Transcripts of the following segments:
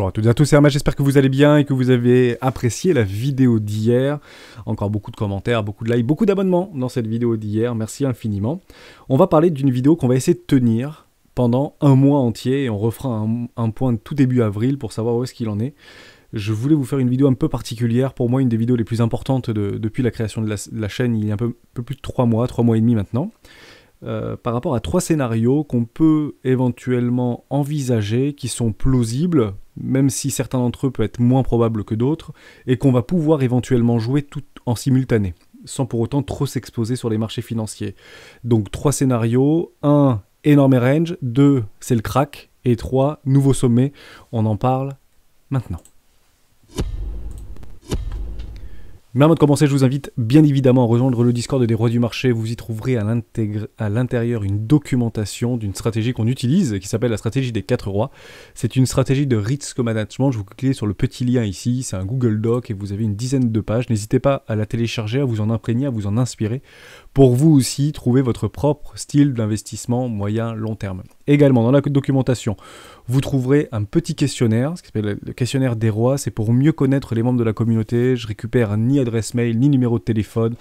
Bonjour à toutes et à tous, c'est Hermès, j'espère que vous allez bien et que vous avez apprécié la vidéo d'hier. Encore beaucoup de commentaires, beaucoup de likes, beaucoup d'abonnements dans cette vidéo d'hier, merci infiniment. On va parler d'une vidéo qu'on va essayer de tenir pendant un mois entier et on refera un point de tout début avril pour savoir où est-ce qu'il en est. Je voulais vous faire une vidéo un peu particulière, pour moi une des vidéos les plus importantes depuis la création de la chaîne il y a un peu plus de 3 mois et demi maintenant. Par rapport à 3 scénarios qu'on peut éventuellement envisager, qui sont plausibles, même si certains d'entre eux peuvent être moins probables que d'autres, et qu'on va pouvoir éventuellement jouer tout en simultané, sans pour autant trop s'exposer sur les marchés financiers. Donc 3 scénarios, 1, énorme range, 2, c'est le crack, et 3, nouveau sommet, on en parle maintenant. Mais avant de commencer, je vous invite bien évidemment à rejoindre le Discord des Rois du Marché. Vous y trouverez à l'intérieur une documentation d'une stratégie qu'on utilise, qui s'appelle la stratégie des 4 rois. C'est une stratégie de risk management. Je vous cliquez sur le petit lien ici, c'est un Google Doc et vous avez une dizaine de pages. N'hésitez pas à la télécharger, à vous en imprégner, à vous en inspirer, pour vous aussi trouver votre propre style d'investissement moyen-long terme. Également, dans la documentation, vous trouverez un petit questionnaire, ce qui s'appelle le questionnaire des rois. C'est pour mieux connaître les membres de la communauté. Je récupère ni adresse mail, ni numéro de téléphone,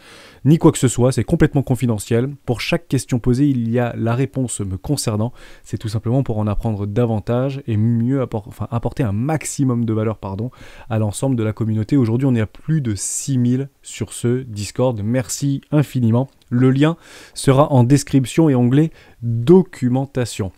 ni quoi que ce soit. C'est complètement confidentiel. Pour chaque question posée, il y a la réponse me concernant. C'est tout simplement pour en apprendre davantage et mieux apporter un maximum de valeur à l'ensemble de la communauté. Aujourd'hui, on est à plus de 6000 sur ce Discord. Merci infiniment. Le lien sera en description et onglet documentation.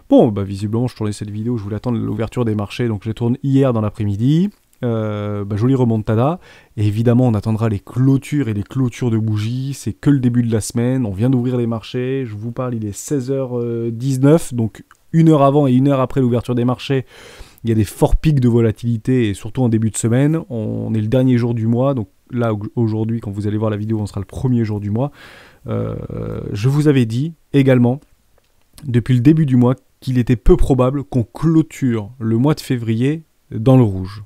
Bon, visiblement, je tournais cette vidéo, je voulais attendre l'ouverture des marchés, donc je les tourne hier dans l'après-midi. Jolie remontada. Et évidemment, on attendra les clôtures et les clôtures de bougies. C'est que le début de la semaine. On vient d'ouvrir les marchés. Je vous parle, il est 16h19, donc 1 heure avant et 1 heure après l'ouverture des marchés. Il y a des forts pics de volatilité, et surtout en début de semaine. On est le dernier jour du mois, donc là, aujourd'hui, quand vous allez voir la vidéo, on sera le premier jour du mois. Je vous avais dit également, depuis le début du mois, qu'il était peu probable qu'on clôture le mois de février dans le rouge.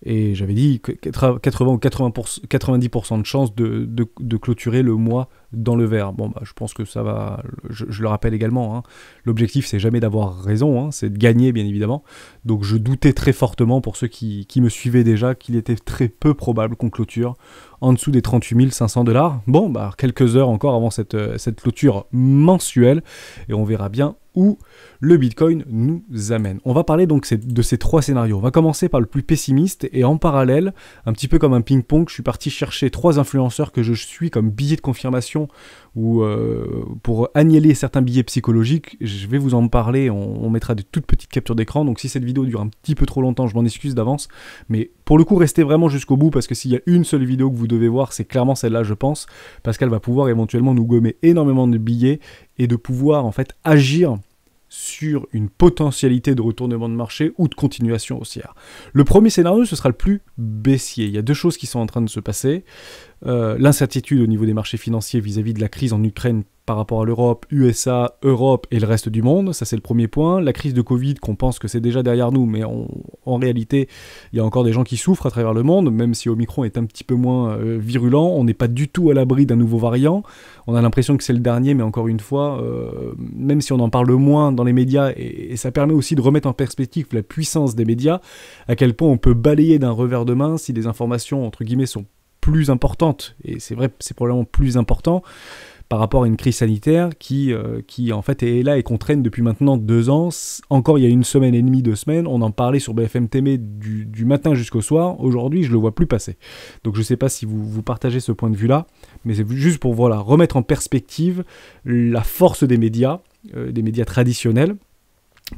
Et j'avais dit 80 ou 90% de chances de clôturer le mois dans le vert. Bon, je pense que ça va, je le rappelle également, hein. L'objectif c'est jamais d'avoir raison, hein, c'est de gagner bien évidemment. Donc je doutais très fortement, pour ceux qui me suivaient déjà, qu'il était très peu probable qu'on clôture en dessous des 38 500 $. Bon, quelques heures encore avant cette clôture mensuelle, et on verra bien où le Bitcoin nous amène. On va parler donc de ces 3 scénarios. On va commencer par le plus pessimiste, et en parallèle, un petit peu comme un ping-pong, je suis parti chercher 3 influenceurs que je suis comme billets de confirmation, ou pour annihiler certains billets psychologiques. Je vais vous en parler, on mettra des toutes petites captures d'écran, donc si cette vidéo dure un petit peu trop longtemps, je m'en excuse d'avance, mais pour le coup, restez vraiment jusqu'au bout, parce que s'il y a une seule vidéo que vous devez voir, c'est clairement celle-là, je pense, parce qu'elle va pouvoir éventuellement nous gommer énormément de billets, et de pouvoir en fait agir sur une potentialité de retournement de marché ou de continuation haussière. Le premier scénario, ce sera le plus baissier. Il y a 2 choses qui sont en train de se passer. L'incertitude au niveau des marchés financiers vis-à-vis de la crise en Ukraine par rapport à l'Europe, USA, Europe et le reste du monde, ça c'est le premier point. La crise de Covid, qu'on pense que c'est déjà derrière nous, mais en réalité, il y a encore des gens qui souffrent à travers le monde, même si Omicron est un petit peu moins virulent. On n'est pas du tout à l'abri d'un nouveau variant. On a l'impression que c'est le dernier, mais encore une fois, même si on en parle moins dans les médias, et ça permet aussi de remettre en perspective la puissance des médias, à quel point on peut balayer d'un revers de main si des informations, entre guillemets, sont plus importantes. Et c'est vrai, c'est probablement plus important par rapport à une crise sanitaire qui en fait est là et qu'on traîne depuis maintenant 2 ans. Encore il y a 1 semaine et demie, 2 semaines, on en parlait sur BFM TV du matin jusqu'au soir. Aujourd'hui, je le vois plus passer. Donc je ne sais pas si vous partagez ce point de vue-là, mais c'est juste pour remettre en perspective la force des médias traditionnels,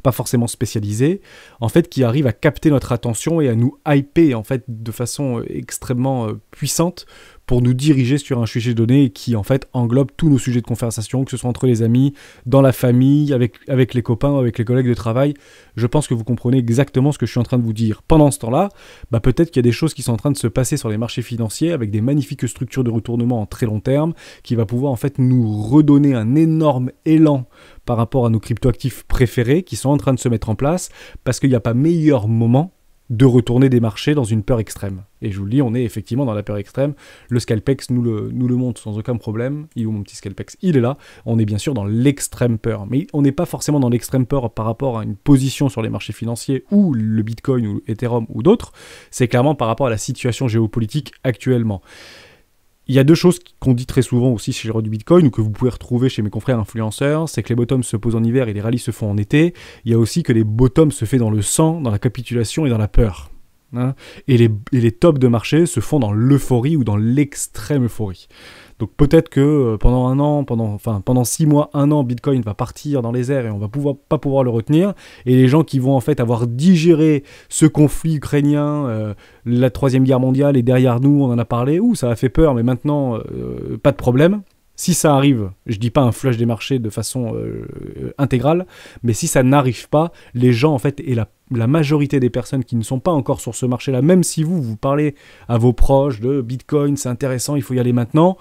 pas forcément spécialisés, en fait, qui arrivent à capter notre attention et à nous hyper en fait de façon extrêmement puissante pour nous diriger sur un sujet donné, et qui en fait englobe tous nos sujets de conversation, que ce soit entre les amis, dans la famille, avec les copains, avec les collègues de travail. Je pense que vous comprenez exactement ce que je suis en train de vous dire. Pendant ce temps-là, peut-être qu'il y a des choses qui sont en train de se passer sur les marchés financiers, avec des magnifiques structures de retournement en très long terme, qui va pouvoir en fait nous redonner un énorme élan par rapport à nos cryptoactifs préférés, qui sont en train de se mettre en place, parce qu'il n'y a pas meilleur moment de retourner des marchés dans une peur extrême. Et je vous le dis, on est effectivement dans la peur extrême. Le Scalpex nous le montre sans aucun problème. Il est où mon petit Scalpex? Il est là. On est bien sûr dans l'extrême peur. Mais on n'est pas forcément dans l'extrême peur par rapport à une position sur les marchés financiers ou le Bitcoin ou Ethereum ou d'autres. C'est clairement par rapport à la situation géopolitique actuellement. Il y a deux choses qu'on dit très souvent aussi chez les héros du Bitcoin ou que vous pouvez retrouver chez mes confrères influenceurs, c'est que les bottoms se posent en hiver et les rallyes se font en été. Il y a aussi que les bottoms se fait dans le sang, dans la capitulation et dans la peur. Hein, et les tops de marché se font dans l'euphorie ou dans l'extrême euphorie. Donc peut-être que pendant un an, pendant 6 mois, 1 an, Bitcoin va partir dans les airs et on va pas pouvoir le retenir. Et les gens qui vont en fait avoir digéré ce conflit ukrainien, la 3e guerre mondiale et derrière nous, on en a parlé, ça a fait peur, mais maintenant, pas de problème. Si ça arrive, je dis pas un flush des marchés de façon intégrale, mais si ça n'arrive pas, les gens en fait, et la majorité des personnes qui ne sont pas encore sur ce marché-là, même si vous parlez à vos proches de Bitcoin, c'est intéressant, il faut y aller maintenant,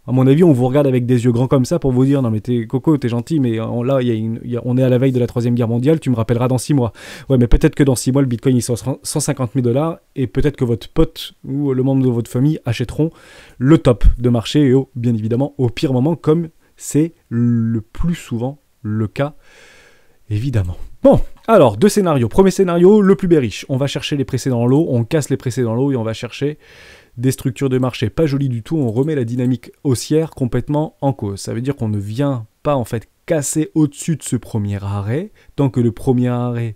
à mon avis, on vous regarde avec des yeux grands comme ça pour vous dire « Non mais Coco, t'es gentil, mais là, on est à la veille de la 3e guerre mondiale, tu me rappelleras dans 6 mois. » Ouais, mais peut-être que dans 6 mois, le Bitcoin, il sera 150 000 $ et peut-être que votre pote ou le membre de votre famille achèteront le top de marché et bien évidemment au pire moment, comme c'est le plus souvent le cas, évidemment. Bon, alors, 2 scénarios. Premier scénario, le plus bearish. On va chercher les précédents lots, on casse les précédents lots et on va chercher des structures de marché pas jolies du tout, on remet la dynamique haussière complètement en cause. Ça veut dire qu'on ne vient pas en fait casser au-dessus de ce premier arrêt, tant que le premier arrêt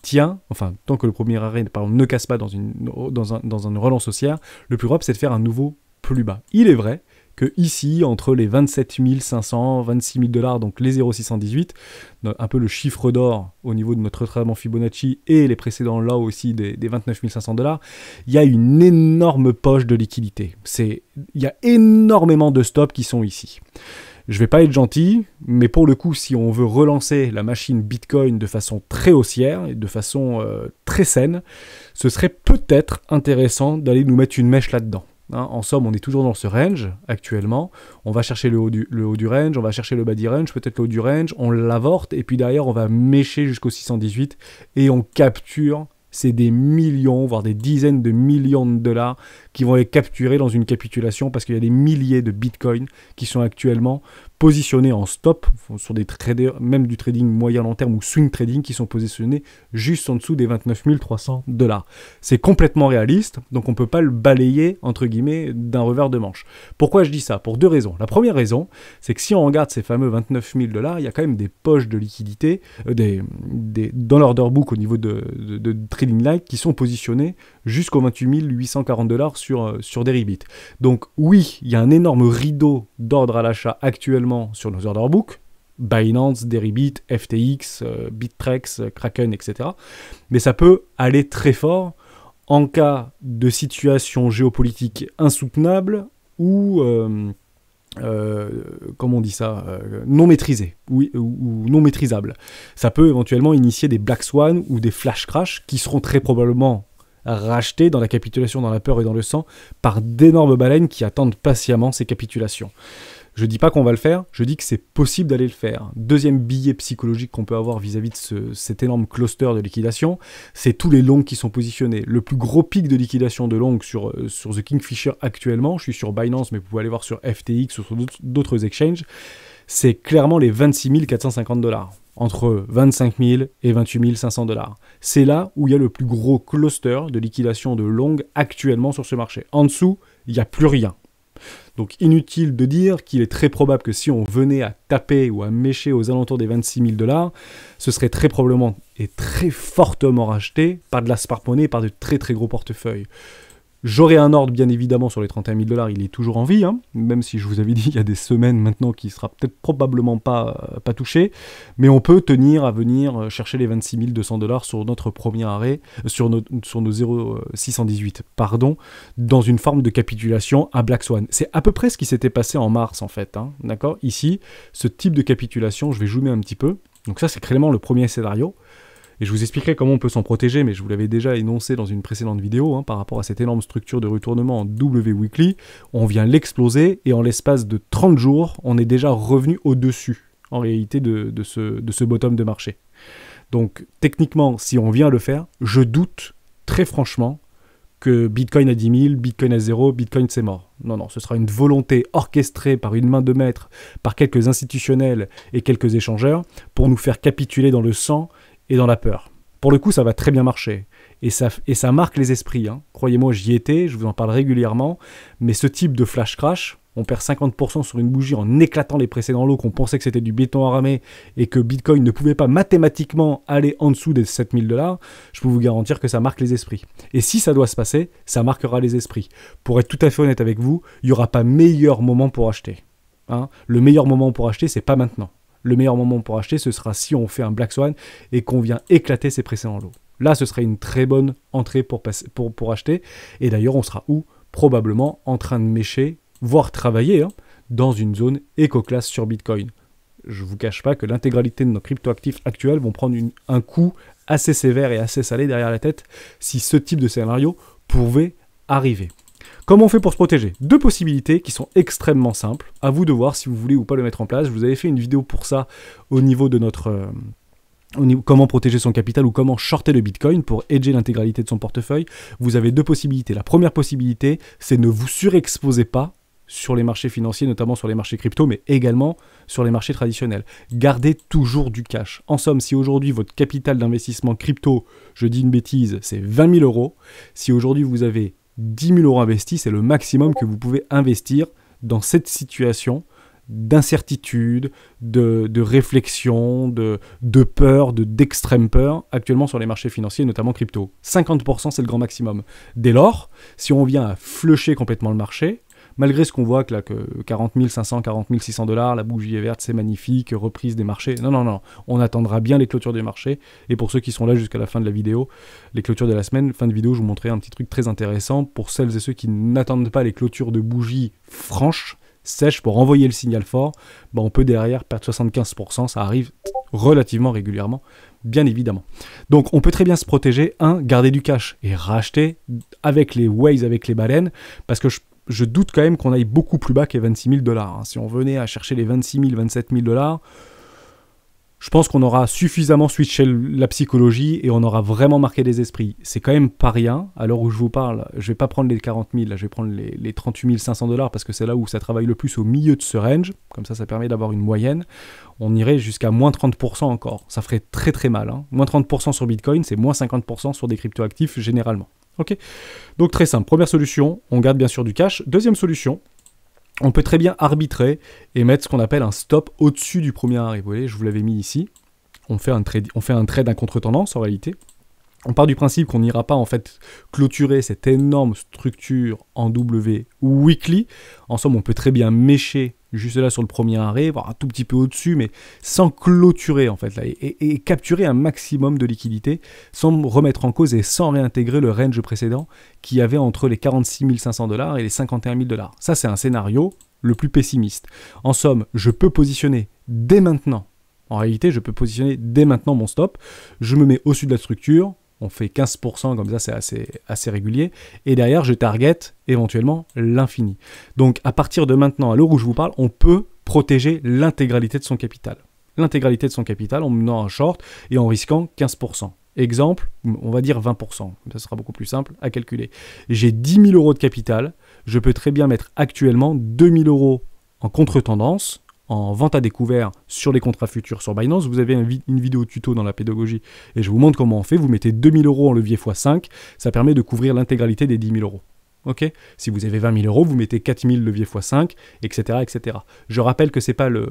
tient, tant que le premier arrêt ne casse pas dans une relance haussière, le plus probable c'est de faire un nouveau plus bas. Il est vrai que ici, entre les 27 500, 26 000 $, donc les 0,618, un peu le chiffre d'or au niveau de notre traitement Fibonacci et les précédents là aussi des 29 500 $, il y a une énorme poche de liquidité. Il y a énormément de stops qui sont ici. Je vais pas être gentil, mais pour le coup, si on veut relancer la machine Bitcoin de façon très haussière et de façon très saine, ce serait peut-être intéressant d'aller nous mettre une mèche là-dedans. En somme, on est toujours dans ce range actuellement. On va chercher le haut du range, on va chercher le bas du range, peut-être le haut du range, on l'avorte et puis derrière on va mécher jusqu'au 618 et on capture. C'est des millions, voire des dizaines de millions de dollars qui vont être capturés dans une capitulation parce qu'il y a des milliers de bitcoins qui sont actuellement positionnés en stop sur des traders, même du trading moyen long terme ou swing trading qui sont positionnés juste en dessous des 29 300 $. C'est complètement réaliste, donc on ne peut pas le balayer entre guillemets d'un revers de manche. Pourquoi je dis ça? Pour 2 raisons. La première raison, c'est que si on regarde ces fameux 29 000 $, il y a quand même des poches de liquidité dans l'order book au niveau de trading light qui sont positionnés jusqu'aux 28 840 $ sur Deribit. Donc oui, il y a un énorme rideau d'ordre à l'achat actuellement sur nos order books, Binance, Deribit, FTX, Bittrex, Kraken, etc. Mais ça peut aller très fort en cas de situation géopolitique insoutenable ou comment on dit ça, non maîtrisée ou non maîtrisable. Ça peut éventuellement initier des black swan ou des flash crash qui seront très probablement rachetés dans la capitulation, dans la peur et dans le sang par d'énormes baleines qui attendent patiemment ces capitulations. Je dis pas qu'on va le faire, je dis que c'est possible d'aller le faire. Deuxième billet psychologique qu'on peut avoir vis-à-vis de cet énorme cluster de liquidation, c'est tous les longs qui sont positionnés. Le plus gros pic de liquidation de longs sur The Kingfisher actuellement, je suis sur Binance, mais vous pouvez aller voir sur FTX ou sur d'autres exchanges, c'est clairement les 26 450 $. Entre 25 000 et 28 500 $. C'est là où il y a le plus gros cluster de liquidation de longs actuellement sur ce marché. En dessous, il n'y a plus rien. Donc inutile de dire qu'il est très probable que si on venait à taper ou à mécher aux alentours des 26 000 $, ce serait très probablement et très fortement racheté par de la smart money, par de très très gros portefeuilles. J'aurai un ordre bien évidemment sur les 31 000 $, il est toujours en vie, hein, même si je vous avais dit il y a des semaines maintenant qu'il sera peut-être probablement pas touché, mais on peut tenir à venir chercher les 26 200 $ sur notre premier arrêt, sur nos 0,618, dans une forme de capitulation à Black Swan. C'est à peu près ce qui s'était passé en mars en fait, hein, d'accord? Ici, ce type de capitulation, je vais zoomer un petit peu, donc ça c'est clairement le premier scénario. Et je vous expliquerai comment on peut s'en protéger, mais je vous l'avais déjà énoncé dans une précédente vidéo, hein, par rapport à cette énorme structure de retournement en W-Weekly, on vient l'exploser, et en l'espace de 30 jours, on est déjà revenu au-dessus, en réalité, de ce bottom de marché. Donc, techniquement, si on vient le faire, je doute très franchement que Bitcoin à 10 000, Bitcoin à 0, Bitcoin c'est mort. Non, non, ce sera une volonté orchestrée par une main de maître, par quelques institutionnels et quelques échangeurs pour nous faire capituler dans le sang et dans la peur. Pour le coup, ça va très bien marcher. Et ça marque les esprits. Hein. Croyez-moi, j'y étais, je vous en parle régulièrement. Mais ce type de flash crash, on perd 50% sur une bougie en éclatant les précédents lots qu'on pensait que c'était du béton à ramer et que Bitcoin ne pouvait pas mathématiquement aller en dessous des 7 000 $, je peux vous garantir que ça marque les esprits. Et si ça doit se passer, ça marquera les esprits. Pour être tout à fait honnête avec vous, il n'y aura pas meilleur moment pour acheter. Hein. Le meilleur moment pour acheter, c'est pas maintenant. Le meilleur moment pour acheter, ce sera si on fait un Black Swan et qu'on vient éclater ces précédents lots. Là, ce serait une très bonne entrée pour acheter. Et d'ailleurs, on sera où? Probablement en train de mécher, voire travailler dans une zone éco-classe sur Bitcoin. Je ne vous cache pas que l'intégralité de nos cryptoactifs actuels vont prendre un coup assez sévère et assez salé derrière la tête si ce type de scénario pouvait arriver. Comment on fait pour se protéger? Deux possibilités qui sont extrêmement simples. À vous de voir si vous voulez ou pas le mettre en place. Je vous avais fait une vidéo pour ça au niveau de notre... comment protéger son capital ou comment shorter le Bitcoin pour hedger l'intégralité de son portefeuille. Vous avez deux possibilités. La première possibilité, c'est ne vous surexposez pas sur les marchés financiers, notamment sur les marchés crypto, mais également sur les marchés traditionnels. Gardez toujours du cash. En somme, si aujourd'hui votre capital d'investissement crypto, je dis une bêtise, c'est 20 000 €, si aujourd'hui vous avez 10 000 € investis, c'est le maximum que vous pouvez investir dans cette situation d'incertitude, de réflexion, de peur, d'extrême peur, actuellement sur les marchés financiers, notamment crypto. 50%, c'est le grand maximum. Dès lors, si on vient à flusher complètement le marché, malgré ce qu'on voit que 40 500, 40 600 $, la bougie est verte, c'est magnifique, reprise des marchés. Non, non, non, on attendra bien les clôtures du marché. Et pour ceux qui sont là jusqu'à la fin de la vidéo, les clôtures de la semaine, fin de vidéo, je vous montrerai un petit truc très intéressant pour celles et ceux qui n'attendent pas les clôtures de bougies franches, sèche pour envoyer le signal fort, on peut derrière perdre 75%, ça arrive relativement régulièrement, bien évidemment. Donc on peut très bien se protéger, garder du cash et racheter avec les ways, avec les baleines, parce que je doute quand même qu'on aille beaucoup plus bas que 26 000 $. Si on venait à chercher les 26 000, 27 000 $, je pense qu'on aura suffisamment switché la psychologie et on aura vraiment marqué des esprits. C'est quand même pas rien. À l'heure où je vous parle, je vais pas prendre les 40 000, là, je vais prendre les 38 500 $ parce que c'est là où ça travaille le plus au milieu de ce range. Comme ça permet d'avoir une moyenne. On irait jusqu'à moins 30% encore. Ça ferait très très mal. Moins 30% sur Bitcoin, c'est moins 50% sur des cryptoactifs généralement. Ok. Donc très simple. Première solution, on garde bien sûr du cash. Deuxième solution, on peut très bien arbitrer et mettre ce qu'on appelle un stop au-dessus du premier arrêt. Vous voyez, je vous l'avais mis ici. On fait un trade à contre-tendance en réalité. On part du principe qu'on n'ira pas en fait clôturer cette énorme structure en W weekly. En somme, on peut très bien mécher juste là sur le premier arrêt, voire un tout petit peu au-dessus, mais sans clôturer en fait là, et capturer un maximum de liquidité sans remettre en cause et sans réintégrer le range précédent qui avait entre les 46 500 $ et les 51 000 $. Ça, c'est un scénario le plus pessimiste. En somme, je peux positionner dès maintenant. En réalité, je peux positionner dès maintenant mon stop. Je me mets au-dessus de la structure. On fait 15%, comme ça c'est assez régulier. Et derrière, je target éventuellement l'infini. Donc à partir de maintenant, à l'heure où je vous parle, on peut protéger l'intégralité de son capital. L'intégralité de son capital en menant un short et en risquant 15%. Exemple, on va dire 20%. Ça sera beaucoup plus simple à calculer. J'ai 10 000 € de capital. Je peux très bien mettre actuellement 2 000 € en contre-tendance, en vente à découvert sur les contrats futurs sur Binance. Vous avez une vidéo tuto dans la pédagogie et je vous montre comment on fait. Vous mettez 2 000 € en levier x5, ça permet de couvrir l'intégralité des 10 000 €. Okay, si vous avez 20 000 €, vous mettez 4 000 levier x5, etc., etc. Je rappelle que c'est pas le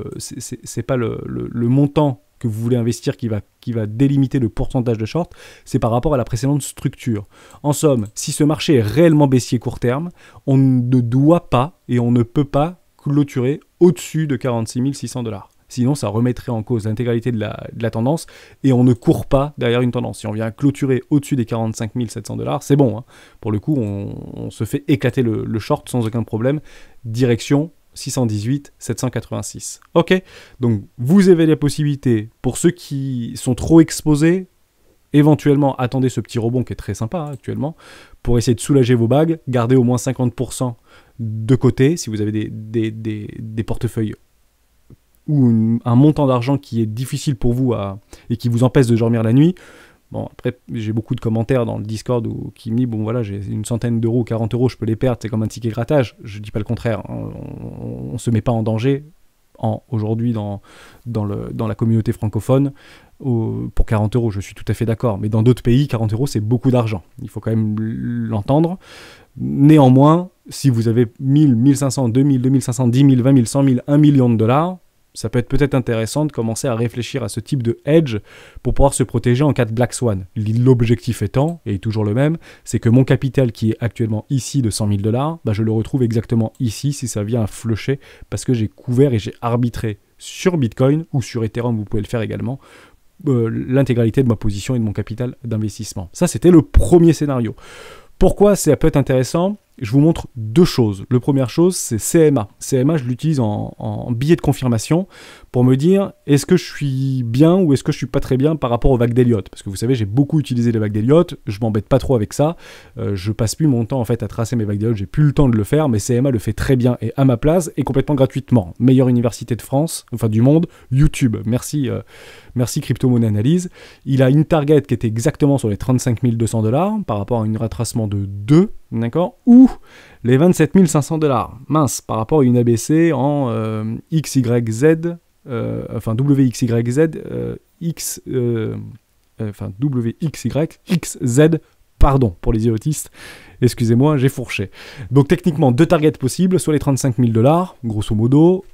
montant que vous voulez investir qui va délimiter le pourcentage de short, c'est par rapport à la précédente structure. En somme, si ce marché est réellement baissier court terme, on ne doit pas et on ne peut pas clôturer au-dessus de 46 600 $. Sinon, ça remettrait en cause l'intégralité de la tendance et on ne court pas derrière une tendance. Si on vient clôturer au-dessus des 45 700 $, c'est bon. Hein. Pour le coup, on se fait éclater le short sans aucun problème. Direction 618 786. Ok, donc vous avez la possibilité, pour ceux qui sont trop exposés, éventuellement attendez ce petit rebond qui est très sympa actuellement, pour essayer de soulager vos bagues, gardez au moins 50% de côté si vous avez des portefeuilles ou un montant d'argent qui est difficile pour vous et qui vous empêche de dormir la nuit. Bon, après, j'ai beaucoup de commentaires dans le Discord qui me disent, bon voilà, j'ai une centaine d'euros, 40 euros, je peux les perdre, c'est comme un ticket grattage. Je dis pas le contraire, hein. On se met pas en danger aujourd'hui dans la communauté francophone. Pour 40 euros, je suis tout à fait d'accord. Mais dans d'autres pays, 40 euros, c'est beaucoup d'argent. Il faut quand même l'entendre. Néanmoins, si vous avez 1000, 1500, 2000, 2500, 10 000, 20 000, 100 000, 1 million de dollars, ça peut être peut-être intéressant de commencer à réfléchir à ce type de hedge pour pouvoir se protéger en cas de Black Swan. L'objectif étant, et toujours le même, c'est que mon capital qui est actuellement ici de 100 000 dollars, bah je le retrouve exactement ici si ça vient à flusher parce que j'ai couvert et j'ai arbitré sur Bitcoin ou sur Ethereum, vous pouvez le faire également, l'intégralité de ma position et de mon capital d'investissement. Ça, c'était le premier scénario. Pourquoi ça peut être intéressant ? Je vous montre deux choses. La première chose, c'est CMA. CMA, je l'utilise en billet de confirmation pour me dire est-ce que je suis bien ou est-ce que je suis pas très bien par rapport aux vagues d'Elliott. Parce que vous savez, j'ai beaucoup utilisé les vagues d'Elliott, je m'embête pas trop avec ça. Je passe plus mon temps en fait à tracer mes vagues d'Elliott, j'ai plus le temps de le faire, mais CMA le fait très bien et à ma place et complètement gratuitement. Meilleure université de France, enfin du monde, YouTube. Merci Crypto-Monnaie Analyse. Il a une target qui était exactement sur les 35 200 $ par rapport à un retracement de 2, d'accord, ou les 27 500 $. Mince, par rapport à une ABC en XYZ, enfin WXYZ, enfin WXYXZ, pardon pour les idiotistes, excusez-moi, j'ai fourché. Donc techniquement, deux targets possibles, soit les 35 000 $, grosso modo,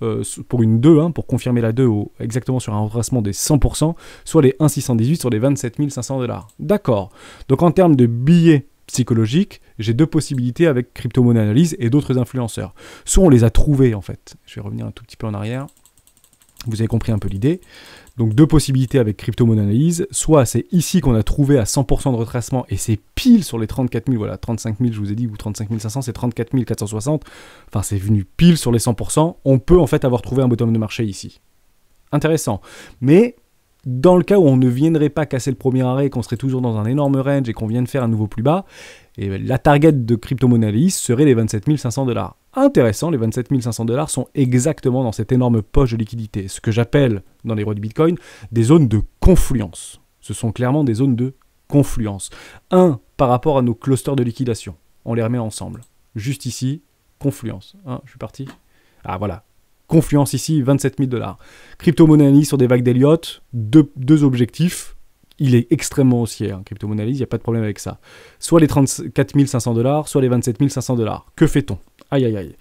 pour une 2, hein, pour confirmer la 2 exactement sur un retracement des 100%, soit les 1,618 sur les 27 500 $. D'accord. Donc en termes de billets psychologiques, j'ai deux possibilités avec Crypto-Monnaie Analyse et d'autres influenceurs. Soit on les a trouvés en fait. Je vais revenir un tout petit peu en arrière. Vous avez compris un peu l'idée. Donc deux possibilités avec Crypto-Monnaie Analyse. Soit c'est ici qu'on a trouvé à 100% de retracement et c'est pile sur les 34 000, voilà, 35 000 je vous ai dit, ou 35 500, c'est 34 460. Enfin c'est venu pile sur les 100%. On peut en fait avoir trouvé un bottom de marché ici. Intéressant. Mais dans le cas où on ne viendrait pas casser le premier arrêt, qu'on serait toujours dans un énorme range et qu'on vient de faire un nouveau plus bas, et la target de Crypto-Monnaie Analyse serait les 27 500 $. Intéressant, les 27 500 $ sont exactement dans cette énorme poche de liquidité, ce que j'appelle dans les rois du Bitcoin des zones de confluence. Ce sont clairement des zones de confluence. Un, par rapport à nos clusters de liquidation. On les remet ensemble. Juste ici, confluence. Je suis parti. Ah voilà. Confluence ici, 27 000 $. Crypto-Monnaie Analyse sur des vagues d'Elliott, deux objectifs. Il est extrêmement haussier, hein, Crypto-Monnaie Analyse, il n'y a pas de problème avec ça. Soit les 34 500 $, soit les 27 500 $. Que fait-on ? Aïe aïe aïe.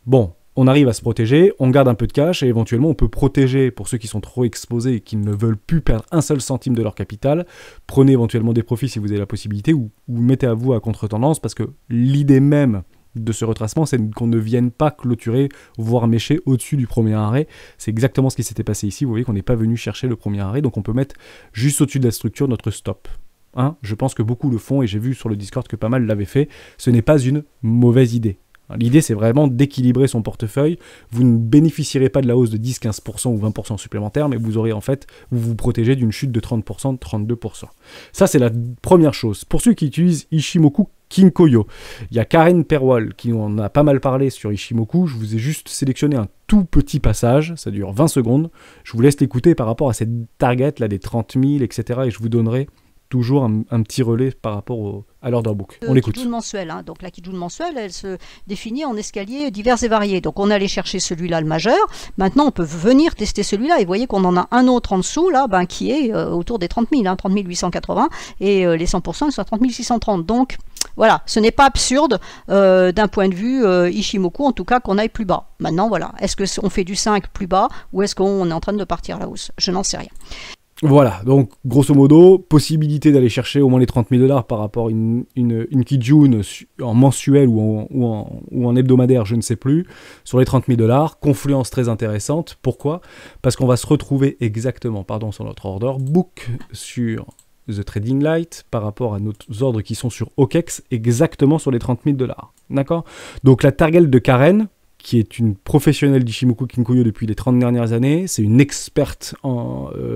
Bon, on arrive à se protéger, on garde un peu de cash et éventuellement on peut protéger pour ceux qui sont trop exposés et qui ne veulent plus perdre un seul centime de leur capital. Prenez éventuellement des profits si vous avez la possibilité ou mettez à vous à contre-tendance parce que l'idée même de ce retracement, c'est qu'on ne vienne pas clôturer, voire mécher au-dessus du premier arrêt. C'est exactement ce qui s'était passé ici. Vous voyez qu'on n'est pas venu chercher le premier arrêt, donc on peut mettre juste au-dessus de la structure notre stop. Je pense que beaucoup le font et j'ai vu sur le Discord que pas mal l'avaient fait. Ce n'est pas une mauvaise idée. L'idée, c'est vraiment d'équilibrer son portefeuille. Vous ne bénéficierez pas de la hausse de 10, 15% ou 20% supplémentaires, mais vous aurez en fait, vous vous protégez d'une chute de 30%, de 32%. Ça, c'est la première chose. Pour ceux qui utilisent Ichimoku Kinkoyo, il y a Karen Perwal qui en a pas mal parlé sur Ichimoku. Je vous ai juste sélectionné un tout petit passage, ça dure 20 secondes. Je vous laisse l'écouter par rapport à cette target là des 30 000, etc. Et je vous donnerai toujours un petit relais par rapport à l'order book. On l'écoute. Kijun mensuel, hein. Donc la Kijun mensuelle, elle se définit en escaliers divers et variés. Donc on allait chercher celui-là, le majeur. Maintenant, on peut venir tester celui-là. Et vous voyez qu'on en a un autre en dessous, là, qui est autour des 30 000, 30 880. Et les 100%, ils sont à 30 630. Donc voilà, ce n'est pas absurde d'un point de vue Ichimoku, en tout cas, qu'on aille plus bas. Maintenant, voilà, est-ce qu'on fait du 5 plus bas ou est-ce qu'on est en train de partir à la hausse? Je n'en sais rien. Voilà, donc grosso modo, possibilité d'aller chercher au moins les 30 000 $ par rapport à une Kijun en mensuel ou en hebdomadaire, je ne sais plus, sur les 30 000 $. Confluence très intéressante. Pourquoi ? Parce qu'on va se retrouver exactement, sur notre order book, sur The Trading Light, par rapport à nos ordres qui sont sur OKEx, exactement sur les 30 000 $. D'accord ? Donc la target de Karen, qui est une professionnelle d'Ichimoku Kinkoyo depuis les 30 dernières années. C'est une experte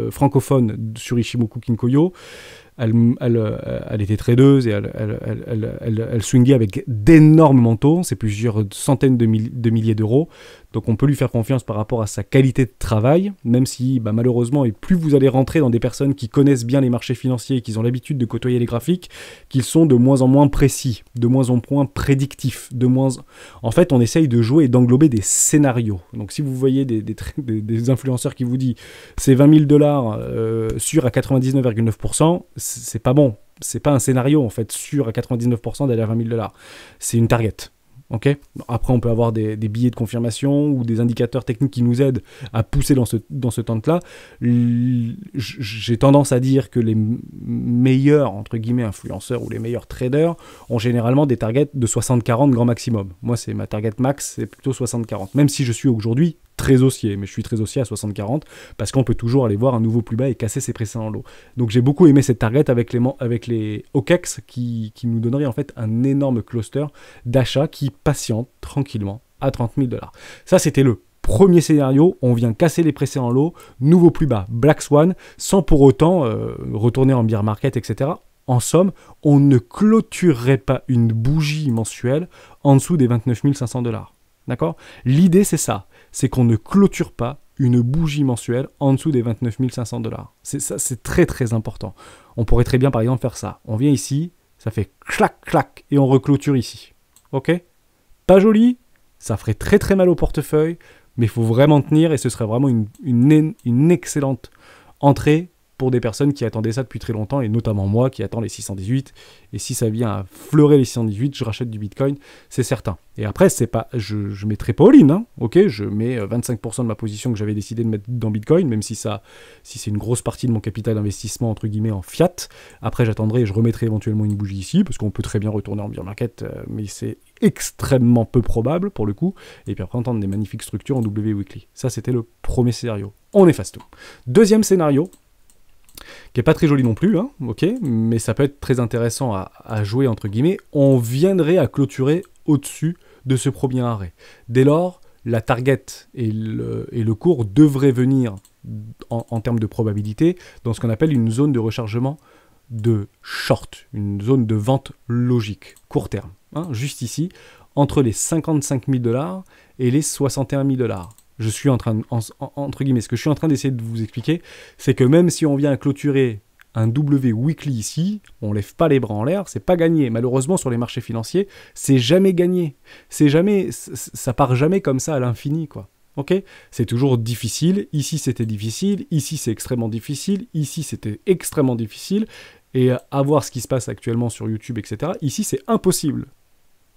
francophone sur Ichimoku Kinkoyo. elle était tradeuse et elle swingait avec d'énormes montants, c'est plusieurs centaines de milliers d'euros. Donc on peut lui faire confiance par rapport à sa qualité de travail, même si malheureusement, et plus vous allez rentrer dans des personnes qui connaissent bien les marchés financiers et qui ont l'habitude de côtoyer les graphiques, qu'ils sont de moins en moins précis, de moins en moins prédictifs, En fait, on essaye de jouer et d'englober des scénarios. Donc si vous voyez des influenceurs qui vous disent c'est 20 000 $ sûr à 99,9%, c'est pas bon. C'est pas un scénario en fait sûr à 99% d'aller à 20 000 $. C'est une target. Okay. Après, on peut avoir des billets de confirmation ou des indicateurs techniques qui nous aident à pousser dans ce temps-là. J'ai tendance à dire que les meilleurs, entre guillemets, influenceurs ou les meilleurs traders ont généralement des targets de 60-40 grand maximum. Moi, c'est ma target max, c'est plutôt 60-40. Même si je suis aujourd'hui très haussier, mais je suis très haussier à 60-40 parce qu'on peut toujours aller voir un nouveau plus bas et casser ses précédents lots. Donc j'ai beaucoup aimé cette target avec les OKEX qui nous donnerait en fait un énorme cluster d'achat qui patiente tranquillement à 30 000 $. Ça, c'était le premier scénario. On vient casser les précédents lots, nouveau plus bas, Black Swan, sans pour autant retourner en bear market, etc. En somme, on ne clôturerait pas une bougie mensuelle en dessous des 29 500 $. D'accord ? L'idée, c'est ça. C'est qu'on ne clôture pas une bougie mensuelle en dessous des 29 500 $. C'est très très important. On pourrait très bien par exemple faire ça. On vient ici, ça fait clac clac et on reclôture ici. Ok ? Pas joli, ça ferait très très mal au portefeuille, mais il faut vraiment tenir et ce serait vraiment une excellente entrée pour des personnes qui attendaient ça depuis très longtemps, et notamment moi qui attends les 618. Et si ça vient à fleurer les 618, je rachète du Bitcoin, c'est certain. Et après, c'est pas, je mettrai pas all-in, hein, ok, je mets 25% de ma position que j'avais décidé de mettre dans Bitcoin, même si c'est une grosse partie de mon capital d'investissement, entre guillemets, en fiat. Après, j'attendrai et je remettrai éventuellement une bougie ici, parce qu'on peut très bien retourner en bear market, mais c'est extrêmement peu probable pour le coup. Et puis après, entendre des magnifiques structures en W weekly. Ça, c'était le premier scénario. On efface tout. Deuxième scénario, qui n'est pas très joli non plus, hein, ok, mais ça peut être très intéressant à jouer, entre guillemets. On viendrait à clôturer au-dessus de ce premier arrêt. Dès lors, la target et le cours devraient venir, en termes de probabilité, dans ce qu'on appelle une zone de rechargement de short, une zone de vente logique, court terme, hein, juste ici, entre les 55 000 $ et les 61 000 $. Je suis entre guillemets, ce que je suis en train d'essayer de vous expliquer, c'est que même si on vient à clôturer un W weekly ici, on lève pas les bras en l'air, c'est pas gagné. Malheureusement, sur les marchés financiers, c'est jamais gagné. Ça part jamais comme ça à l'infini, quoi. Ok ? C'est toujours difficile. Ici, c'était difficile. Ici, c'est extrêmement difficile. Ici, c'était extrêmement difficile. Et à voir ce qui se passe actuellement sur YouTube, etc. Ici, c'est impossible.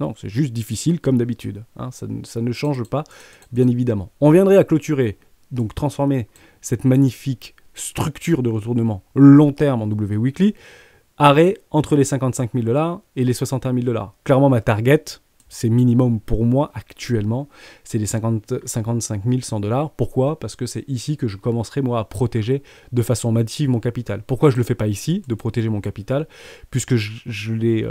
Non, c'est juste difficile comme d'habitude. Hein, ça ne change pas, bien évidemment. On viendrait à clôturer, donc transformer cette magnifique structure de retournement long terme en W weekly, arrêt entre les 55 000 $ et les 61 000 $. Clairement, ma target, c'est minimum pour moi actuellement, c'est les 55 100 $. Pourquoi ? Parce que c'est ici que je commencerai moi à protéger de façon massive mon capital. Pourquoi je ne le fais pas ici, de protéger mon capital ? Puisque je l'ai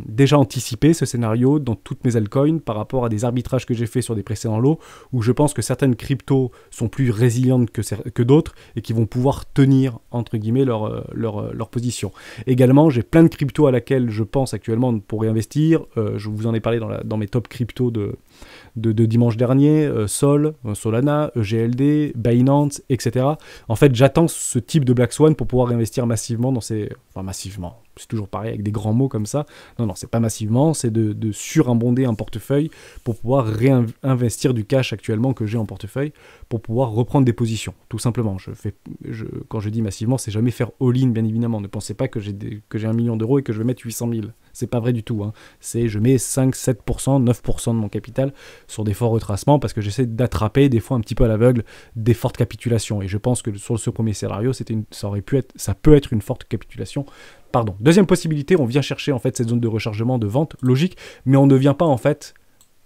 déjà anticipé, ce scénario, dans toutes mes altcoins par rapport à des arbitrages que j'ai fait sur des précédents lots, où je pense que certaines cryptos sont plus résilientes que d'autres et qui vont pouvoir tenir, entre guillemets, leur position. Également, j'ai plein de cryptos à laquelle je pense actuellement pour réinvestir. Je vous en ai parlé dans mes top cryptos de dimanche dernier, Sol, Solana, EGLD, Binance, etc. En fait, j'attends ce type de Black Swan pour pouvoir investir massivement dans ces... Enfin, massivement, c'est toujours pareil avec des grands mots comme ça. Non, c'est pas massivement, c'est de surabonder un portefeuille pour pouvoir réinvestir du cash actuellement que j'ai en portefeuille pour pouvoir reprendre des positions, tout simplement. Quand je dis massivement, c'est jamais faire all-in, bien évidemment. Ne pensez pas que j'ai 1 million d'euros et que je vais mettre 800 000. C'est pas vrai du tout. Hein. Je mets 5, 7%, 9% de mon capital sur des forts retracements parce que j'essaie d'attraper des fois un petit peu à l'aveugle des fortes capitulations. Et je pense que sur ce premier scénario, ça peut être une forte capitulation. Pardon. Deuxième possibilité, on vient chercher en fait cette zone de rechargement de vente logique, mais on ne vient pas en fait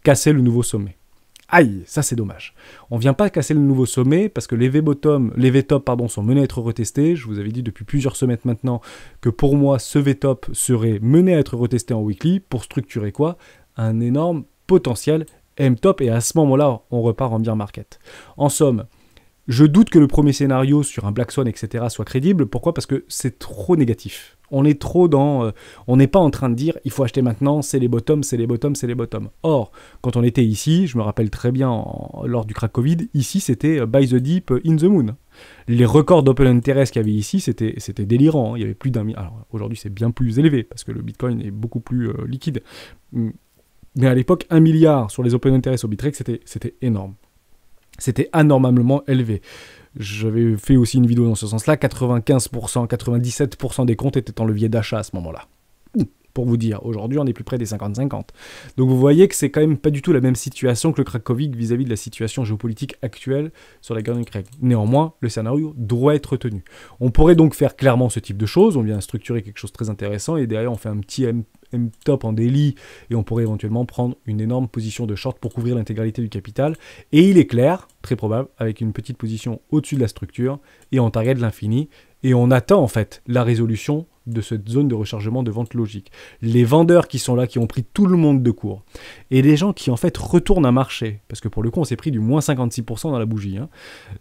casser le nouveau sommet. Aïe, ça c'est dommage. On vient pas casser le nouveau sommet parce que les V-top sont menés à être retestés. Je vous avais dit depuis plusieurs semaines maintenant que pour moi ce V-top serait mené à être retesté en weekly pour structurer quoi ? Un énorme potentiel M-top, et à ce moment-là on repart en bear market. En somme, Je doute que le premier scénario sur un Black Swan, etc. soit crédible. Pourquoi? Parce que c'est trop négatif. On est trop dans... on n'est pas en train de dire il faut acheter maintenant, c'est les bottoms, c'est les bottoms, c'est les bottoms. Or, quand on était ici, je me rappelle très bien lors du crack Covid, ici c'était buy the deep in the moon. Les records d'open interest qu'il y avait ici, c'était délirant. Hein. Il y avait plus d'1 milliard. Alors aujourd'hui c'est bien plus élevé parce que le Bitcoin est beaucoup plus liquide. Mais à l'époque, 1 milliard sur les open interest au Bittrex, c'était énorme. C'était anormalement élevé. J'avais fait aussi une vidéo dans ce sens-là. 95%, 97% des comptes étaient en levier d'achat à ce moment-là. Pour vous dire, aujourd'hui, on est plus près des 50-50. Donc vous voyez que c'est quand même pas du tout la même situation que le crack Covid vis-à-vis de la situation géopolitique actuelle sur la guerre en Ukraine. Néanmoins, le scénario doit être retenu. On pourrait donc faire clairement ce type de choses. On vient structurer quelque chose de très intéressant et derrière, on fait un petit M-top en daily et on pourrait éventuellement prendre une énorme position de short pour couvrir l'intégralité du capital. Et il est clair, très probable, avec une petite position au-dessus de la structure et on target l'infini. Et on attend en fait la résolution de cette zone de rechargement de vente logique. Les vendeurs qui sont là, qui ont pris tout le monde de court, et les gens qui en fait retournent un marché, parce que pour le coup on s'est pris du moins 56% dans la bougie. Hein.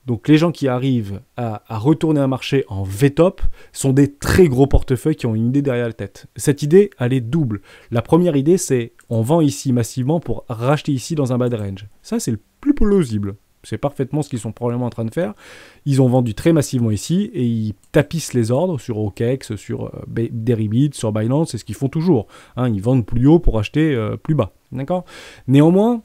Donc les gens qui arrivent à retourner un marché en V-top sont des très gros portefeuilles qui ont une idée derrière la tête. Cette idée, elle est double. La première idée, c'est on vend ici massivement pour racheter ici dans un bad range. Ça c'est le plus plausible. C'est parfaitement ce qu'ils sont probablement en train de faire. Ils ont vendu très massivement ici et ils tapissent les ordres sur OKEx, sur Deribit, sur Binance. C'est ce qu'ils font toujours. Hein, ils vendent plus haut pour acheter plus bas. D'accord ? Néanmoins,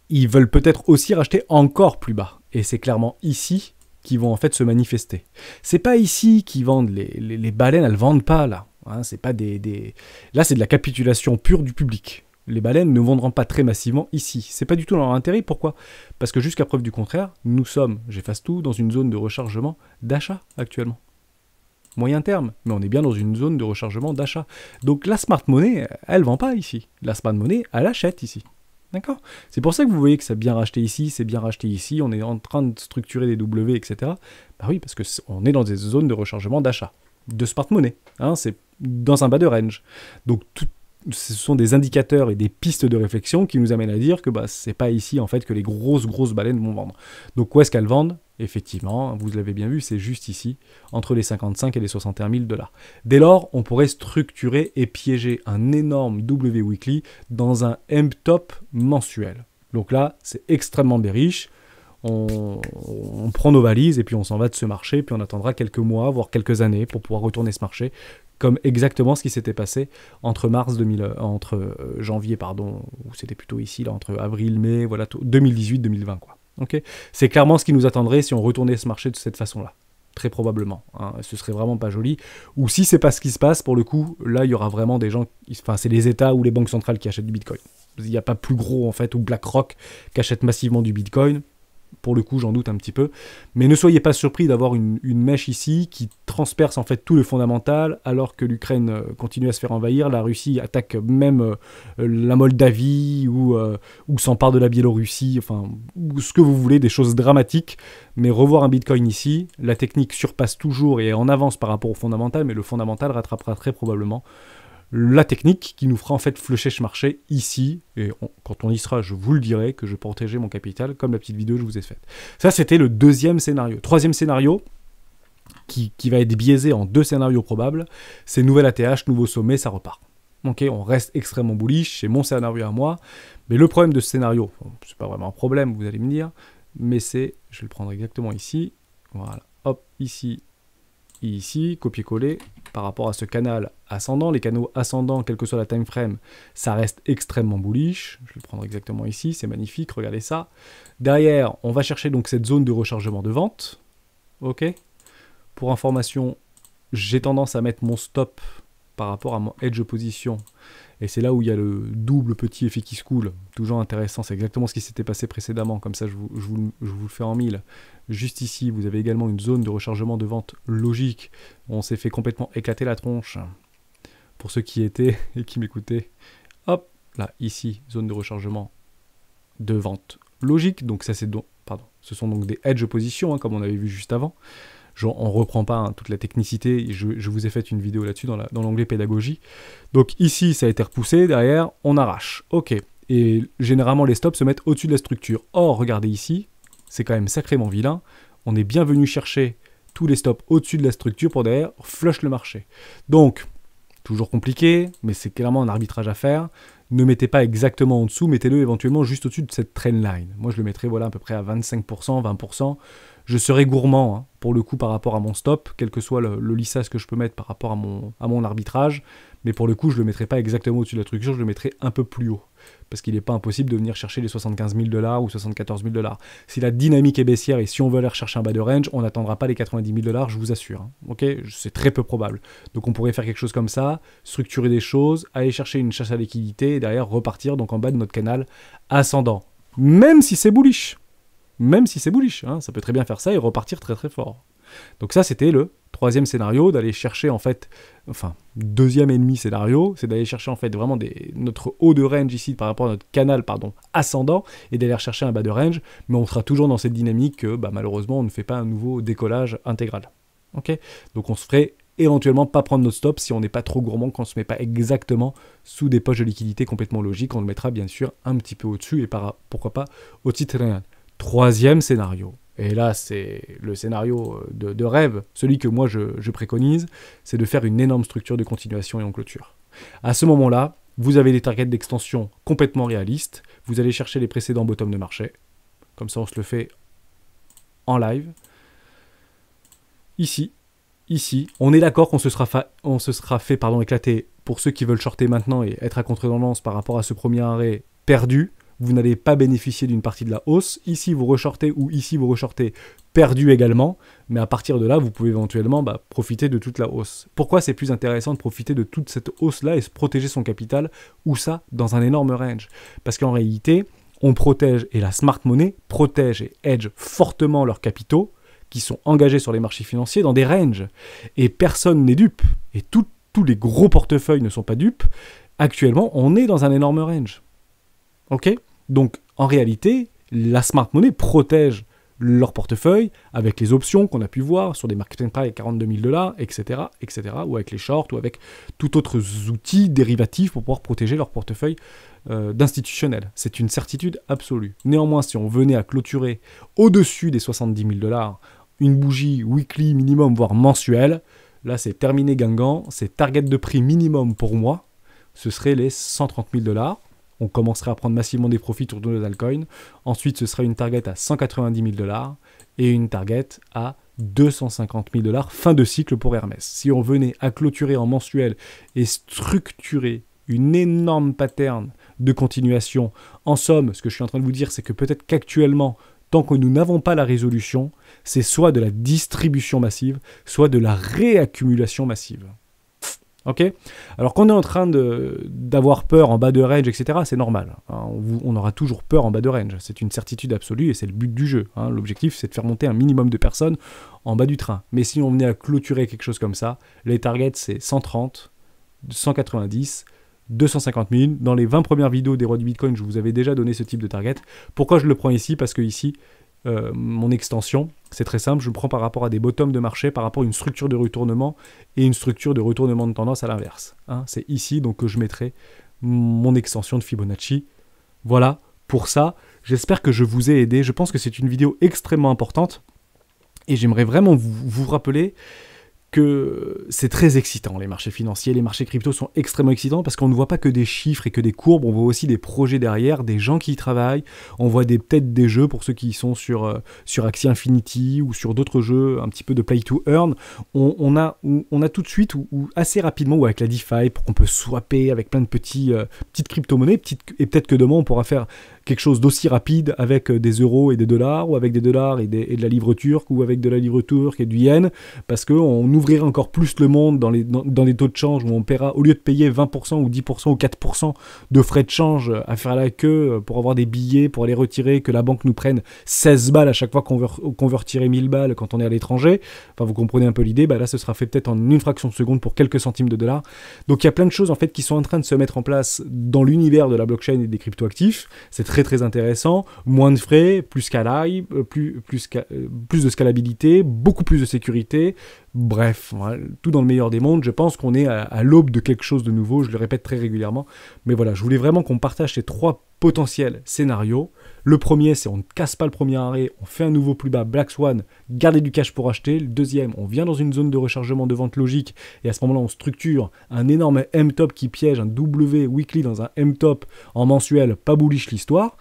ils veulent peut-être aussi racheter encore plus bas. Et c'est clairement ici qu'ils vont en fait se manifester. C'est pas ici qu'ils vendent. Les baleines, elles vendent pas là. Hein, c'est pas Là, c'est de la capitulation pure du public. Les baleines ne vendront pas très massivement ici. C'est pas du tout dans leur intérêt. Pourquoi ? Parce que jusqu'à preuve du contraire, nous sommes, j'efface tout, dans une zone de rechargement d'achat actuellement. Moyen terme, mais on est bien dans une zone de rechargement d'achat. Donc la smart money, elle vend pas ici. La smart money, elle achète ici. D'accord ? C'est pour ça que vous voyez que c'est bien racheté ici, c'est bien racheté ici, on est en train de structurer des W, etc. Bah oui, parce qu'on est dans des zones de rechargement d'achat. De smart money. Hein, c'est dans un bas de range. Donc ce sont des indicateurs et des pistes de réflexion qui nous amènent à dire que c'est pas ici en fait que les grosses baleines vont vendre. Donc où est-ce qu'elles vendent ? Effectivement, vous l'avez bien vu, c'est juste ici, entre les 55 et les 61 000 $. Dès lors, on pourrait structurer et piéger un énorme W weekly dans un M-top mensuel. Donc là, c'est extrêmement bearish. On prend nos valises et puis on s'en va de ce marché, puis on attendra quelques mois, voire quelques années pour pouvoir retourner ce marché, comme exactement ce qui s'était passé entre janvier, ou c'était plutôt ici, là, entre avril-mai, voilà, 2018-2020, quoi. Okay, c'est clairement ce qui nous attendrait si on retournait ce marché de cette façon-là. Très probablement. Hein, ce serait vraiment pas joli. Ou si c'est pas ce qui se passe, pour le coup, là, il y aura vraiment des gens... Enfin, c'est les États ou les banques centrales qui achètent du Bitcoin. Il n'y a pas plus gros, en fait, ou BlackRock qui achète massivement du Bitcoin. Pour le coup, j'en doute un petit peu. Mais ne soyez pas surpris d'avoir une mèche ici qui transperce en fait tout le fondamental, alors que l'Ukraine continue à se faire envahir. La Russie attaque même la Moldavie ou s'empare de la Biélorussie, enfin, ou ce que vous voulez, des choses dramatiques. Mais revoir un Bitcoin ici, la technique surpasse toujours et est en avance par rapport au fondamental, mais le fondamental rattrapera très probablement la technique qui nous fera en fait flusher ce marché ici, et quand on y sera, je vous le dirai, que je protégerai mon capital, comme la petite vidéo que je vous ai faite. Ça, c'était le deuxième scénario. Troisième scénario, qui va être biaisé en deux scénarios probables, c'est nouvel ATH, nouveau sommet, ça repart. Ok, on reste extrêmement bullish, c'est mon scénario à moi, mais le problème de ce scénario, c'est pas vraiment un problème, vous allez me dire, mais c'est, je vais le prendre exactement ici, voilà, hop, ici, copier-coller, par rapport à ce canal ascendant. Les canaux ascendants, quelle que soit la time frame, ça reste extrêmement bullish. Je vais le prendre exactement ici, c'est magnifique, regardez ça. Derrière, on va chercher donc cette zone de rechargement de vente. Ok. Pour information, j'ai tendance à mettre mon stop par rapport à mon edge position. Et c'est là où il y a le double petit effet qui se coule. Toujours intéressant, c'est exactement ce qui s'était passé précédemment. Comme ça, je vous le fais en mille. Juste ici, vous avez également une zone de rechargement de vente logique. On s'est fait complètement éclater la tronche. Pour ceux qui étaient et qui m'écoutaient. Hop, là, ici, zone de rechargement de vente logique. Donc ça, ce sont donc des edge positions, hein, comme on avait vu juste avant. On ne reprend pas toute la technicité, je vous ai fait une vidéo là-dessus dans l'onglet pédagogie. Donc ici, ça a été repoussé, derrière, on arrache. Ok, et généralement les stops se mettent au-dessus de la structure. Or, regardez ici, c'est quand même sacrément vilain. On est bien venu chercher tous les stops au-dessus de la structure pour derrière flush le marché. Donc, toujours compliqué, mais c'est clairement un arbitrage à faire. Ne mettez pas exactement en dessous, mettez-le éventuellement juste au-dessus de cette trendline. Moi, je le mettrais voilà, à peu près à 25%, 20%. Je serai gourmand, hein, pour le coup, par rapport à mon stop, quel que soit le lissage que je peux mettre par rapport à mon arbitrage. Mais pour le coup, je ne le mettrai pas exactement au-dessus de la structure, je le mettrai un peu plus haut. Parce qu'il n'est pas impossible de venir chercher les 75 000 $ ou 74 000 $. Si la dynamique est baissière et si on veut aller rechercher un bas de range, on n'attendra pas les 90 000 $, je vous assure. Hein. Okay, c'est très peu probable. Donc on pourrait faire quelque chose comme ça, structurer des choses, aller chercher une chasse à liquidité et derrière repartir donc en bas de notre canal ascendant. Même si c'est bullish. Même si c'est bullish. Hein, ça peut très bien faire ça et repartir très très fort. Donc ça, c'était le troisième scénario, d'aller chercher en fait, enfin, deuxième et demi scénario, c'est d'aller chercher en fait vraiment notre haut de range ici par rapport à notre canal, ascendant, et d'aller chercher un bas de range, mais on sera toujours dans cette dynamique que, malheureusement, on ne fait pas un nouveau décollage intégral. Ok ? Donc on se ferait éventuellement pas prendre notre stop si on n'est pas trop gourmand, qu'on ne se met pas exactement sous des poches de liquidité complètement logiques, on le mettra bien sûr un petit peu au-dessus et pourquoi pas au-dessus de rien. Troisième scénario. Et là, c'est le scénario de rêve, celui que moi je préconise, c'est de faire une énorme structure de continuation et en clôture. À ce moment-là, vous avez des targets d'extension complètement réalistes, vous allez chercher les précédents bottoms de marché, comme ça on se le fait en live. Ici, on est d'accord qu'on se sera fait éclater pour ceux qui veulent shorter maintenant et être à contre-tendance par rapport à ce premier arrêt perdu. Vous n'allez pas bénéficier d'une partie de la hausse. Ici, vous reshortez ou ici, vous reshortez perdu également. Mais à partir de là, vous pouvez éventuellement profiter de toute la hausse. Pourquoi c'est plus intéressant de profiter de toute cette hausse-là et se protéger son capital? Ou ça, dans un énorme range? Parce qu'en réalité, on protège, et la smart money protège et hedge fortement leurs capitaux qui sont engagés sur les marchés financiers dans des ranges. Et personne n'est dupe. Et tous les gros portefeuilles ne sont pas dupes. Actuellement, on est dans un énorme range. Ok ? Donc, en réalité, la smart money protège leur portefeuille avec les options qu'on a pu voir sur des market price à 42 000 $, etc., ou avec les shorts, ou avec tout autre outil dérivatif pour pouvoir protéger leur portefeuille d'institutionnels. C'est une certitude absolue. Néanmoins, si on venait à clôturer au-dessus des 70 000 $, une bougie weekly minimum, voire mensuelle, là, c'est terminé Guingamp, c'est target de prix minimum pour moi, ce serait les 130 000 $. On commencerait à prendre massivement des profits autour de nos altcoins. Ensuite, ce sera une target à 190 000 $ et une target à 250 000 $ fin de cycle pour Hermès. Si on venait à clôturer en mensuel et structurer une énorme pattern de continuation, en somme, ce que je suis en train de vous dire, c'est que peut-être qu'actuellement, tant que nous n'avons pas la résolution, c'est soit de la distribution massive, soit de la réaccumulation massive. Ok ? Alors qu'on est en train d'avoir peur en bas de range, etc., c'est normal. Hein, on aura toujours peur en bas de range. C'est une certitude absolue et c'est le but du jeu. Hein. L'objectif, c'est de faire monter un minimum de personnes en bas du train. Mais si on venait à clôturer quelque chose comme ça, les targets, c'est 130, 190, 250 000. Dans les 20 premières vidéos des rois du Bitcoin, je vous avais déjà donné ce type de target. Pourquoi je le prends ici ? Parce que ici, mon extension, c'est très simple, je le prends par rapport à des bottoms de marché, par rapport à une structure de retournement et une structure de retournement de tendance à l'inverse. Hein, c'est ici donc que je mettrai mon extension de Fibonacci. Voilà pour ça. J'espère que je vous ai aidé. Je pense que c'est une vidéo extrêmement importante et j'aimerais vraiment vous rappeler que c'est très excitant, les marchés financiers, les marchés crypto sont extrêmement excitants parce qu'on ne voit pas que des chiffres et que des courbes, on voit aussi des projets derrière, des gens qui y travaillent, on voit peut-être des jeux pour ceux qui sont sur Axie Infinity ou sur d'autres jeux un petit peu de play to earn, on a tout de suite ou assez rapidement ou avec la DeFi pour qu'on peut swapper avec plein de petites crypto-monnaies et peut-être que demain on pourra faire quelque chose d'aussi rapide avec des euros et des dollars ou avec des dollars et de la livre turque ou avec de la livre turque et du yen parce qu'on ouvrirait encore plus le monde dans les taux de change où on paiera, au lieu de payer 20% ou 10% ou 4% de frais de change à faire la queue pour avoir des billets, pour aller retirer, que la banque nous prenne 16 balles à chaque fois qu'on veut retirer 1000 balles quand on est à l'étranger. Enfin, vous comprenez un peu l'idée, là ce sera fait peut-être en une fraction de seconde pour quelques centimes de dollars. Donc il y a plein de choses en fait qui sont en train de se mettre en place dans l'univers de la blockchain et des cryptoactifs. C'est très très intéressant, moins de frais, plus de scalabilité, beaucoup plus de sécurité. Bref, voilà, tout dans le meilleur des mondes. Je pense qu'on est à l'aube de quelque chose de nouveau, je le répète très régulièrement. Mais voilà, je voulais vraiment qu'on partage ces trois potentiels scénarios. Le premier, c'est on ne casse pas le premier arrêt, on fait un nouveau plus bas, Black Swan, garder du cash pour acheter. Le deuxième, on vient dans une zone de rechargement de vente logique, et à ce moment-là, on structure un énorme M-top qui piège un W weekly dans un M-top en mensuel, pas bullish l'histoire,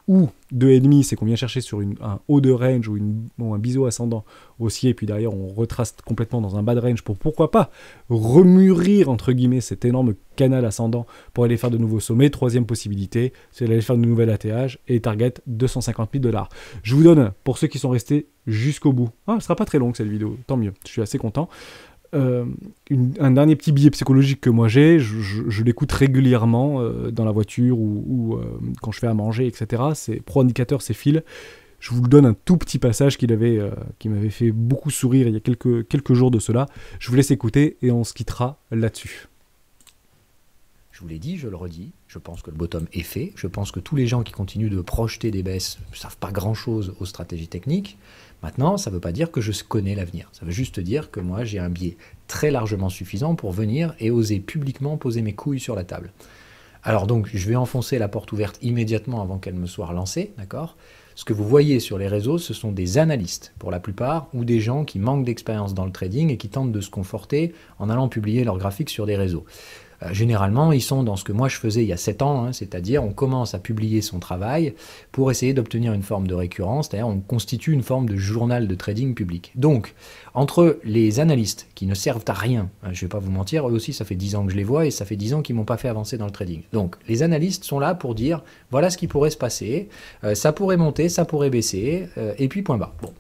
ou 2,5, c'est qu'on vient chercher sur un haut de range ou un biseau ascendant haussier, et puis derrière, on retrace complètement dans un bas de range pour pourquoi pas remûrir, entre guillemets, cet énorme canal ascendant pour aller faire de nouveaux sommets. Troisième possibilité, c'est d'aller faire de nouvel ATH et target 250 000 $. Je vous donne, pour ceux qui sont restés jusqu'au bout, elle ne sera pas très longue cette vidéo, tant mieux, je suis assez content. Un dernier petit billet psychologique que moi j'ai, je l'écoute régulièrement dans la voiture ou quand je fais à manger, etc. C'est Pro Indicator, c'est Phil. Je vous le donne un tout petit passage qui m'avait fait beaucoup sourire il y a quelques jours de cela. Je vous laisse écouter et on se quittera là-dessus. Je vous l'ai dit, je le redis, je pense que le bottom est fait. Je pense que tous les gens qui continuent de projeter des baisses ne savent pas grand-chose aux stratégies techniques. Maintenant, ça ne veut pas dire que je connais l'avenir. Ça veut juste dire que moi, j'ai un biais très largement suffisant pour venir et oser publiquement poser mes couilles sur la table. Alors donc, je vais enfoncer la porte ouverte immédiatement avant qu'elle me soit relancée, d'accord ? Ce que vous voyez sur les réseaux, ce sont des analystes, pour la plupart, ou des gens qui manquent d'expérience dans le trading et qui tentent de se conforter en allant publier leurs graphiques sur des réseaux. Généralement, ils sont dans ce que moi je faisais il y a 7 ans, c'est-à-dire on commence à publier son travail pour essayer d'obtenir une forme de récurrence, c'est-à-dire on constitue une forme de journal de trading public. Donc, entre les analystes qui ne servent à rien, je ne vais pas vous mentir, eux aussi ça fait 10 ans que je les vois et ça fait 10 ans qu'ils ne m'ont pas fait avancer dans le trading. Donc, les analystes sont là pour dire, voilà ce qui pourrait se passer, ça pourrait monter, ça pourrait baisser, et puis point barre. Bon.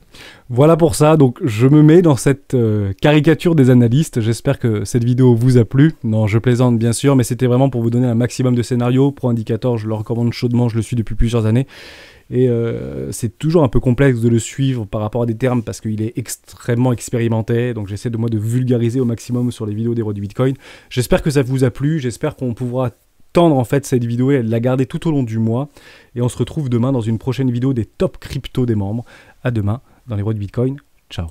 Voilà pour ça, donc je me mets dans cette caricature des analystes. J'espère que cette vidéo vous a plu. Non, je plaisante bien sûr, mais c'était vraiment pour vous donner un maximum de scénarios. Pro Indicator, je le recommande chaudement, je le suis depuis plusieurs années. Et c'est toujours un peu complexe de le suivre par rapport à des termes parce qu'il est extrêmement expérimenté. Donc j'essaie de vulgariser au maximum sur les vidéos des héros du Bitcoin. J'espère que ça vous a plu, j'espère qu'on pourra tendre en fait cette vidéo et la garder tout au long du mois. Et on se retrouve demain dans une prochaine vidéo des top crypto des membres. À demain dans les héros du Bitcoin. Ciao.